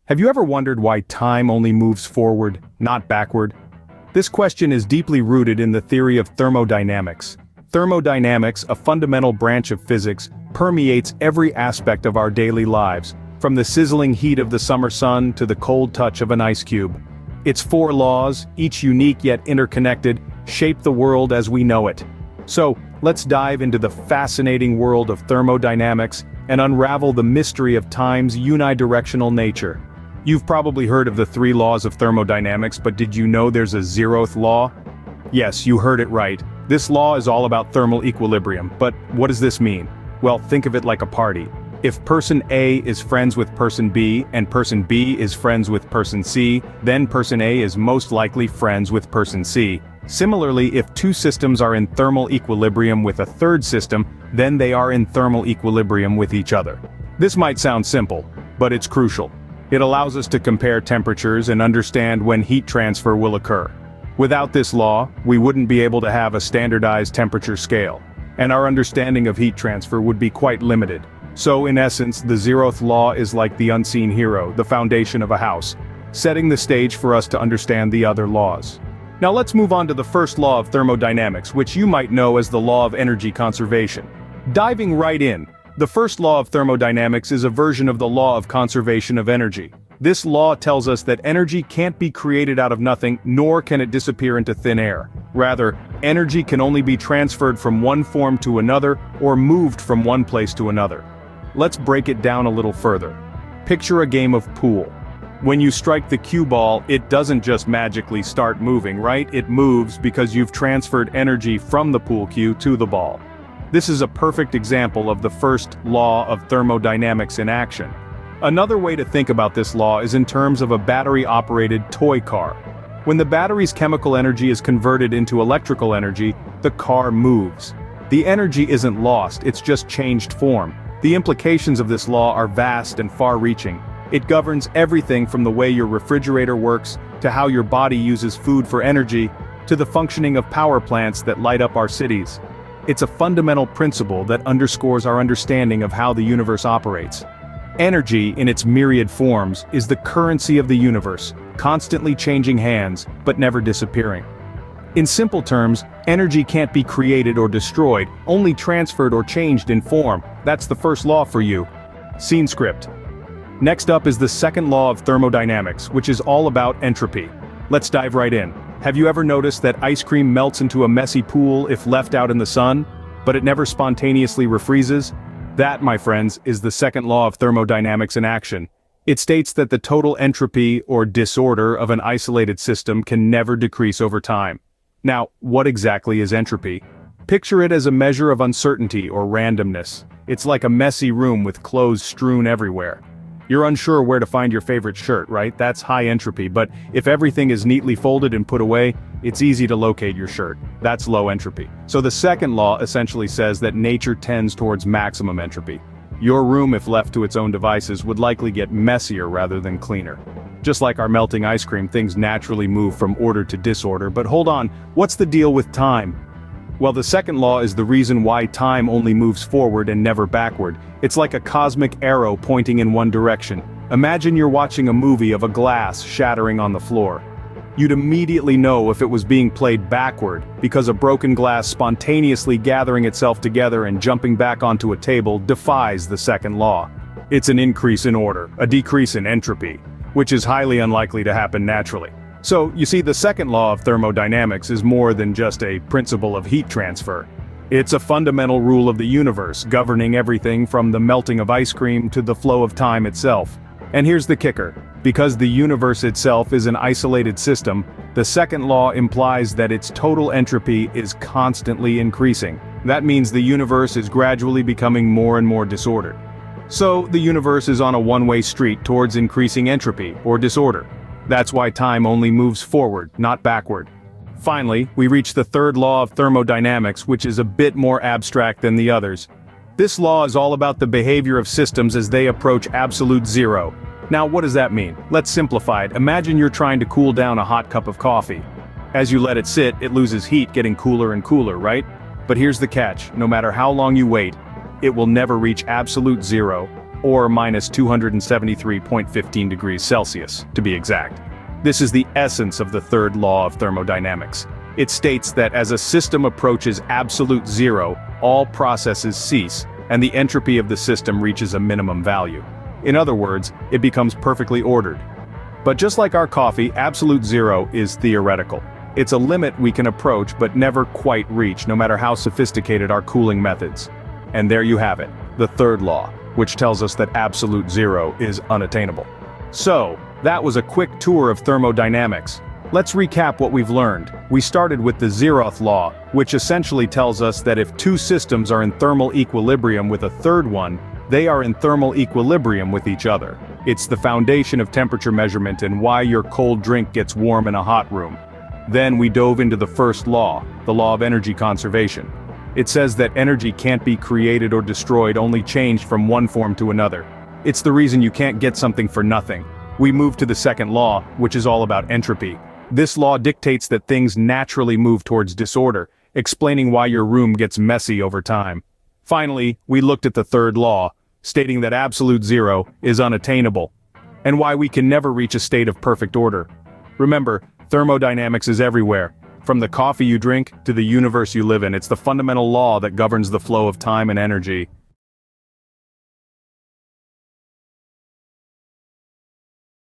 Have you ever wondered why time only moves forward, not backward? This question is deeply rooted in the theory of thermodynamics. Thermodynamics, a fundamental branch of physics, permeates every aspect of our daily lives, from the sizzling heat of the summer sun to the cold touch of an ice cube. Its 4 laws, each unique yet interconnected, shape the world as we know it. So, let's dive into the fascinating world of thermodynamics and unravel the mystery of time's unidirectional nature. You've probably heard of the 3 laws of thermodynamics, but did you know there's a zeroth law? Yes, you heard it right. This law is all about thermal equilibrium, but what does this mean? Well, think of it like a party. If person A is friends with person B, and person B is friends with person C, then person A is most likely friends with person C. Similarly, if 2 systems are in thermal equilibrium with a third system, then they are in thermal equilibrium with each other. This might sound simple, but it's crucial. It allows us to compare temperatures and understand when heat transfer will occur. Without this law, we wouldn't be able to have a standardized temperature scale, and our understanding of heat transfer would be quite limited. So in essence, the zeroth law is like the unseen hero, the foundation of a house, setting the stage for us to understand the other laws. Now let's move on to the first law of thermodynamics, which you might know as the law of energy conservation. Diving right in, the first law of thermodynamics is a version of the law of conservation of energy. This law tells us that energy can't be created out of nothing, nor can it disappear into thin air. Rather, energy can only be transferred from one form to another, or moved from one place to another. Let's break it down a little further. Picture a game of pool. When you strike the cue ball, it doesn't just magically start moving, right? It moves because you've transferred energy from the pool cue to the ball. This is a perfect example of the first law of thermodynamics in action. Another way to think about this law is in terms of a battery-operated toy car. When the battery's chemical energy is converted into electrical energy, the car moves. The energy isn't lost, it's just changed form. The implications of this law are vast and far-reaching. It governs everything from the way your refrigerator works, to how your body uses food for energy, to the functioning of power plants that light up our cities. It's a fundamental principle that underscores our understanding of how the universe operates. Energy, in its myriad forms, is the currency of the universe, constantly changing hands, but never disappearing. In simple terms, energy can't be created or destroyed, only transferred or changed in form. That's the first law for you. Scene script. Next up is the second law of thermodynamics, which is all about entropy. Let's dive right in. Have you ever noticed that ice cream melts into a messy pool if left out in the sun, but it never spontaneously refreezes? That, my friends, is the second law of thermodynamics in action. It states that the total entropy or disorder of an isolated system can never decrease over time. Now, what exactly is entropy? Picture it as a measure of uncertainty or randomness. It's like a messy room with clothes strewn everywhere. You're unsure where to find your favorite shirt, right? That's high entropy, but if everything is neatly folded and put away, it's easy to locate your shirt. That's low entropy. So the second law essentially says that nature tends towards maximum entropy. Your room, if left to its own devices, would likely get messier rather than cleaner. Just like our melting ice cream, things naturally move from order to disorder, but hold on, what's the deal with time? Well, the second law is the reason why time only moves forward and never backward. It's like a cosmic arrow pointing in one direction. Imagine you're watching a movie of a glass shattering on the floor. You'd immediately know if it was being played backward, because a broken glass spontaneously gathering itself together and jumping back onto a table defies the second law. It's an increase in order, a decrease in entropy, which is highly unlikely to happen naturally. So, you see, the second law of thermodynamics is more than just a principle of heat transfer. It's a fundamental rule of the universe, governing everything from the melting of ice cream to the flow of time itself. And here's the kicker. Because the universe itself is an isolated system, the second law implies that its total entropy is constantly increasing. That means the universe is gradually becoming more and more disordered. So, the universe is on a one-way street towards increasing entropy, or disorder. That's why time only moves forward, not backward. Finally, we reach the third law of thermodynamics, which is a bit more abstract than the others. This law is all about the behavior of systems as they approach absolute zero. Now, what does that mean? Let's simplify it. Imagine you're trying to cool down a hot cup of coffee. As you let it sit, it loses heat, getting cooler and cooler, right? But here's the catch. No matter how long you wait, it will never reach absolute zero, or minus 273.15 degrees Celsius, to be exact. This is the essence of the third law of thermodynamics. It states that as a system approaches absolute zero, all processes cease, and the entropy of the system reaches a minimum value. In other words, it becomes perfectly ordered. But just like our coffee, absolute zero is theoretical. It's a limit we can approach but never quite reach, no matter how sophisticated our cooling methods. And there you have it, the third law, which tells us that absolute zero is unattainable. So, that was a quick tour of thermodynamics. Let's recap what we've learned. We started with the Zeroth Law, which essentially tells us that if two systems are in thermal equilibrium with a third one, they are in thermal equilibrium with each other. It's the foundation of temperature measurement and why your cold drink gets warm in a hot room. Then we dove into the first law, the law of energy conservation. It says that energy can't be created or destroyed, only changed from one form to another. It's the reason you can't get something for nothing. We move to the second law, which is all about entropy. This law dictates that things naturally move towards disorder, explaining why your room gets messy over time. Finally, we looked at the third law, stating that absolute zero is unattainable, and why we can never reach a state of perfect order. Remember, thermodynamics is everywhere. From the coffee you drink to the universe you live in, it's the fundamental law that governs the flow of time and energy.